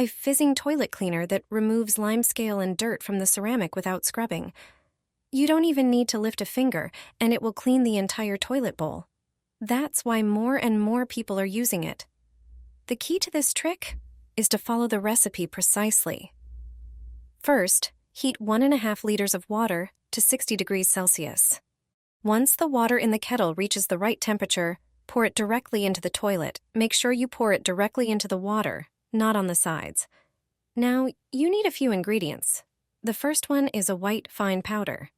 a fizzing toilet cleaner that removes limescale and dirt from the ceramic without scrubbing. You don't even need to lift a finger, and it will clean the entire toilet bowl. That's why more and more people are using it. The key to this trick is to follow the recipe precisely. First, heat 1.5 liters of water to 60 degrees Celsius. Once the water in the kettle reaches the right temperature, pour it directly into the toilet. Make sure you pour it directly into the water, not on the sides. Now, you need a few ingredients. The first one is a white fine powder.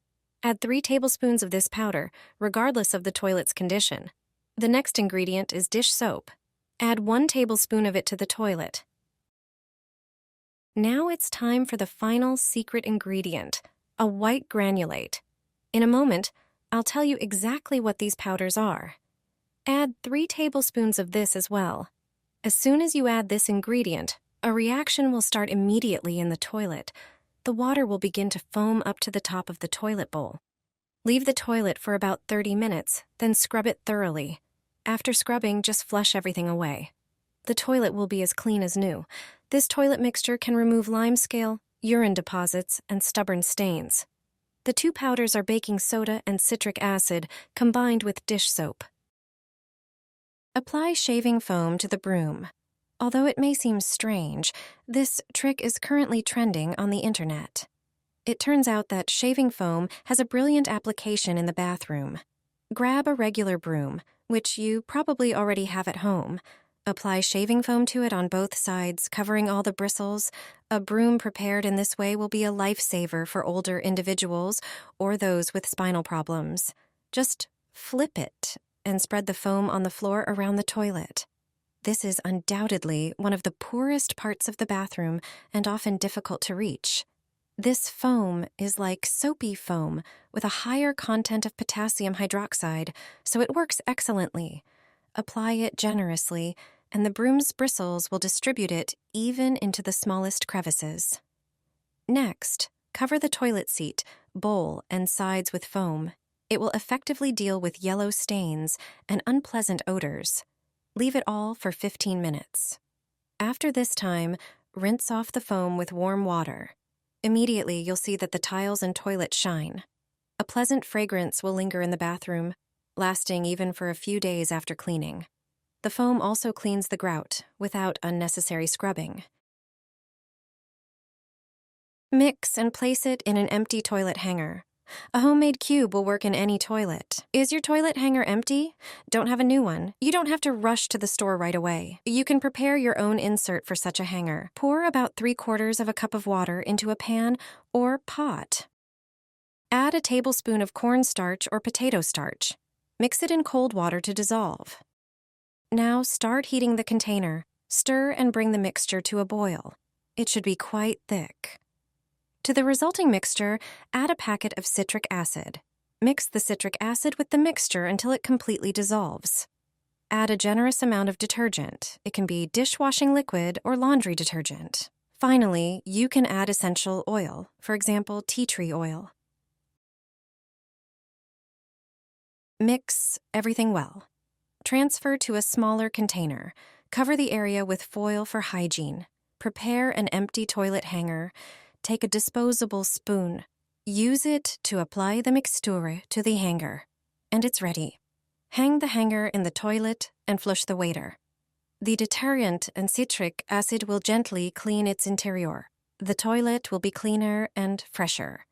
Add 3 tablespoons of this powder, regardless of the toilet's condition. The next ingredient is dish soap. Add 1 tablespoon of it to the toilet. Now it's time for the final secret ingredient, a white granulate. In a moment, I'll tell you exactly what these powders are. Add 3 tablespoons of this as well. As soon as you add this ingredient, a reaction will start immediately in the toilet. The water will begin to foam up to the top of the toilet bowl. Leave the toilet for about 30 minutes, then scrub it thoroughly. After scrubbing, just flush everything away. The toilet will be as clean as new. This toilet mixture can remove limescale, urine deposits, and stubborn stains. The 2 powders are baking soda and citric acid combined with dish soap. Apply shaving foam to the broom. Although it may seem strange, this trick is currently trending on the internet. It turns out that shaving foam has a brilliant application in the bathroom. Grab a regular broom, which you probably already have at home. Apply shaving foam to it on both sides, covering all the bristles. A broom prepared in this way will be a lifesaver for older individuals or those with spinal problems. Just flip it and spread the foam on the floor around the toilet. This is undoubtedly one of the poorest parts of the bathroom and often difficult to reach. This foam is like soapy foam with a higher content of potassium hydroxide, so it works excellently. Apply it generously, and the broom's bristles will distribute it even into the smallest crevices. Next, cover the toilet seat, bowl, and sides with foam. It will effectively deal with yellow stains and unpleasant odors. Leave it all for 15 minutes. After this time, rinse off the foam with warm water. Immediately, you'll see that the tiles and toilet shine. A pleasant fragrance will linger in the bathroom, lasting even for a few days after cleaning. The foam also cleans the grout without unnecessary scrubbing. Mix and place it in an empty toilet hanger. A homemade cube will work in any toilet. Is your toilet hanger empty? Don't have a new one? You don't have to rush to the store right away. You can prepare your own insert for such a hanger. Pour about 3/4 of a cup of water into a pan or pot. Add a tablespoon of cornstarch or potato starch. Mix it in cold water to dissolve. Now start heating the container. Stir and bring the mixture to a boil. It should be quite thick. To the resulting mixture, add a packet of citric acid. Mix the citric acid with the mixture until it completely dissolves. Add a generous amount of detergent. It can be dishwashing liquid or laundry detergent. Finally, you can add essential oil, for example, tea tree oil. Mix everything well. Transfer to a smaller container. Cover the area with foil for hygiene. Prepare an empty toilet hanger. Take a disposable spoon. Use it to apply the mixture to the hanger. And it's ready. Hang the hanger in the toilet and flush the waiter. The detergent and citric acid will gently clean its interior. The toilet will be cleaner and fresher.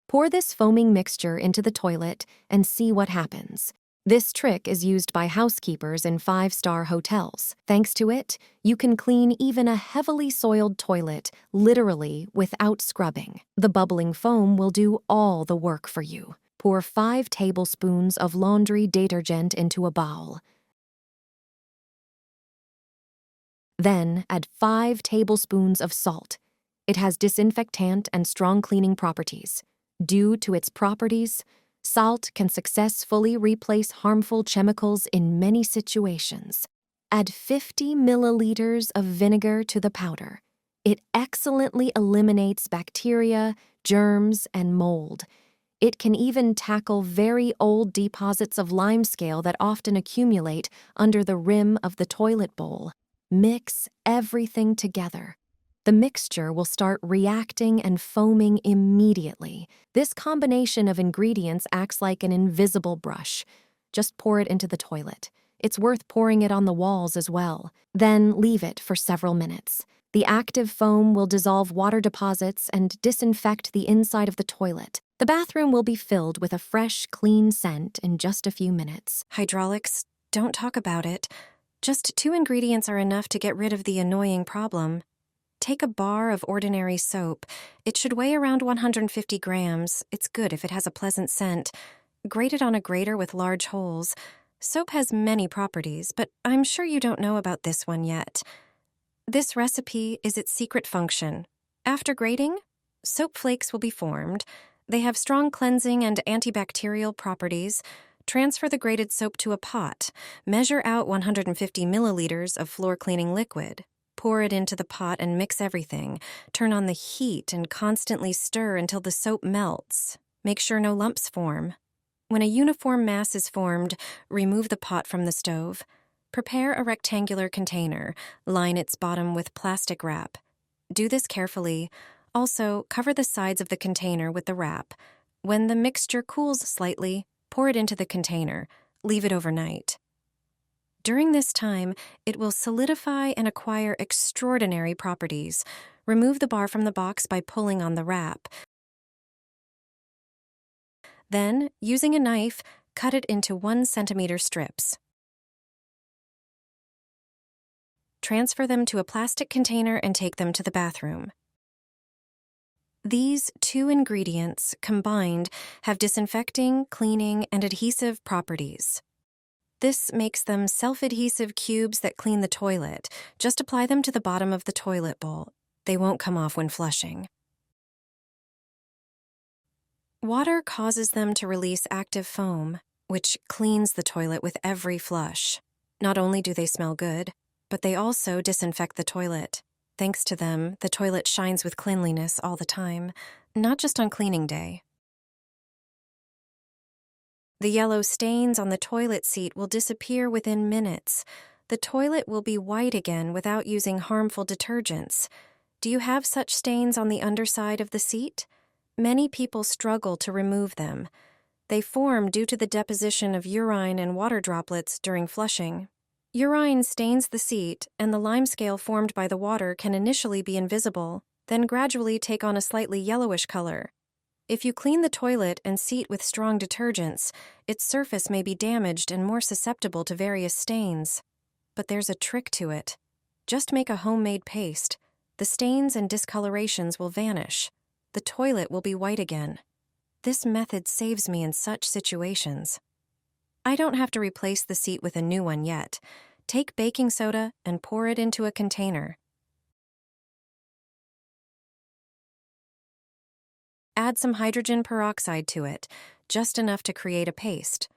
Pour this foaming mixture into the toilet and see what happens. This trick is used by housekeepers in 5-star hotels. Thanks to it, you can clean even a heavily soiled toilet literally without scrubbing. The bubbling foam will do all the work for you. Pour 5 tablespoons of laundry detergent into a bowl. Then add 5 tablespoons of salt. It has disinfectant and strong cleaning properties. Due to its properties, salt can successfully replace harmful chemicals in many situations. Add 50 milliliters of vinegar to the powder. It excellently eliminates bacteria, germs, and mold. It can even tackle very old deposits of limescale that often accumulate under the rim of the toilet bowl. Mix everything together. The mixture will start reacting and foaming immediately. This combination of ingredients acts like an invisible brush. Just pour it into the toilet. It's worth pouring it on the walls as well. Then leave it for several minutes. The active foam will dissolve water deposits and disinfect the inside of the toilet. The bathroom will be filled with a fresh, clean scent in just a few minutes. Hydraulics, don't talk about it. Just 2 ingredients are enough to get rid of the annoying problem. Take a bar of ordinary soap. It should weigh around 150 grams. It's good if it has a pleasant scent. Grate it on a grater with large holes. Soap has many properties, but I'm sure you don't know about this one yet. This recipe is its secret function. After grating, soap flakes will be formed. They have strong cleansing and antibacterial properties. Transfer the grated soap to a pot. Measure out 150 milliliters of floor cleaning liquid. Pour it into the pot and mix everything. Turn on the heat and constantly stir until the soap melts. Make sure no lumps form. When a uniform mass is formed, remove the pot from the stove. Prepare a rectangular container. Line its bottom with plastic wrap. Do this carefully. Also, cover the sides of the container with the wrap. When the mixture cools slightly, pour it into the container. Leave it overnight. During this time, it will solidify and acquire extraordinary properties. Remove the bar from the box by pulling on the wrap. Then, using a knife, cut it into 1 centimeter strips. Transfer them to a plastic container and take them to the bathroom. These 2 ingredients, combined, have disinfecting, cleaning, and adhesive properties. This makes them self-adhesive cubes that clean the toilet. Just apply them to the bottom of the toilet bowl. They won't come off when flushing. Water causes them to release active foam, which cleans the toilet with every flush. Not only do they smell good, but they also disinfect the toilet. Thanks to them, the toilet shines with cleanliness all the time, not just on cleaning day. The yellow stains on the toilet seat will disappear within minutes. The toilet will be white again without using harmful detergents. Do you have such stains on the underside of the seat? Many people struggle to remove them. They form due to the deposition of urine and water droplets during flushing. Urine stains the seat, and the limescale formed by the water can initially be invisible, then gradually take on a slightly yellowish color. If you clean the toilet and seat with strong detergents, its surface may be damaged and more susceptible to various stains. But there's a trick to it. Just make a homemade paste. The stains and discolorations will vanish. The toilet will be white again. This method saves me in such situations. I don't have to replace the seat with a new one yet. Take baking soda and pour it into a container. Add some hydrogen peroxide to it, just enough to create a paste.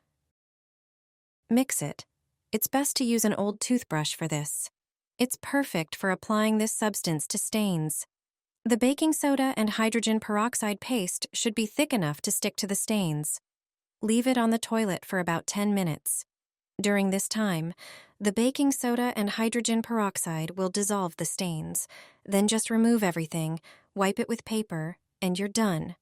Mix it. It's best to use an old toothbrush for this. It's perfect for applying this substance to stains. The baking soda and hydrogen peroxide paste should be thick enough to stick to the stains. Leave it on the toilet for about 10 minutes. During this time, the baking soda and hydrogen peroxide will dissolve the stains. Then just remove everything, wipe it with paper, and you're done.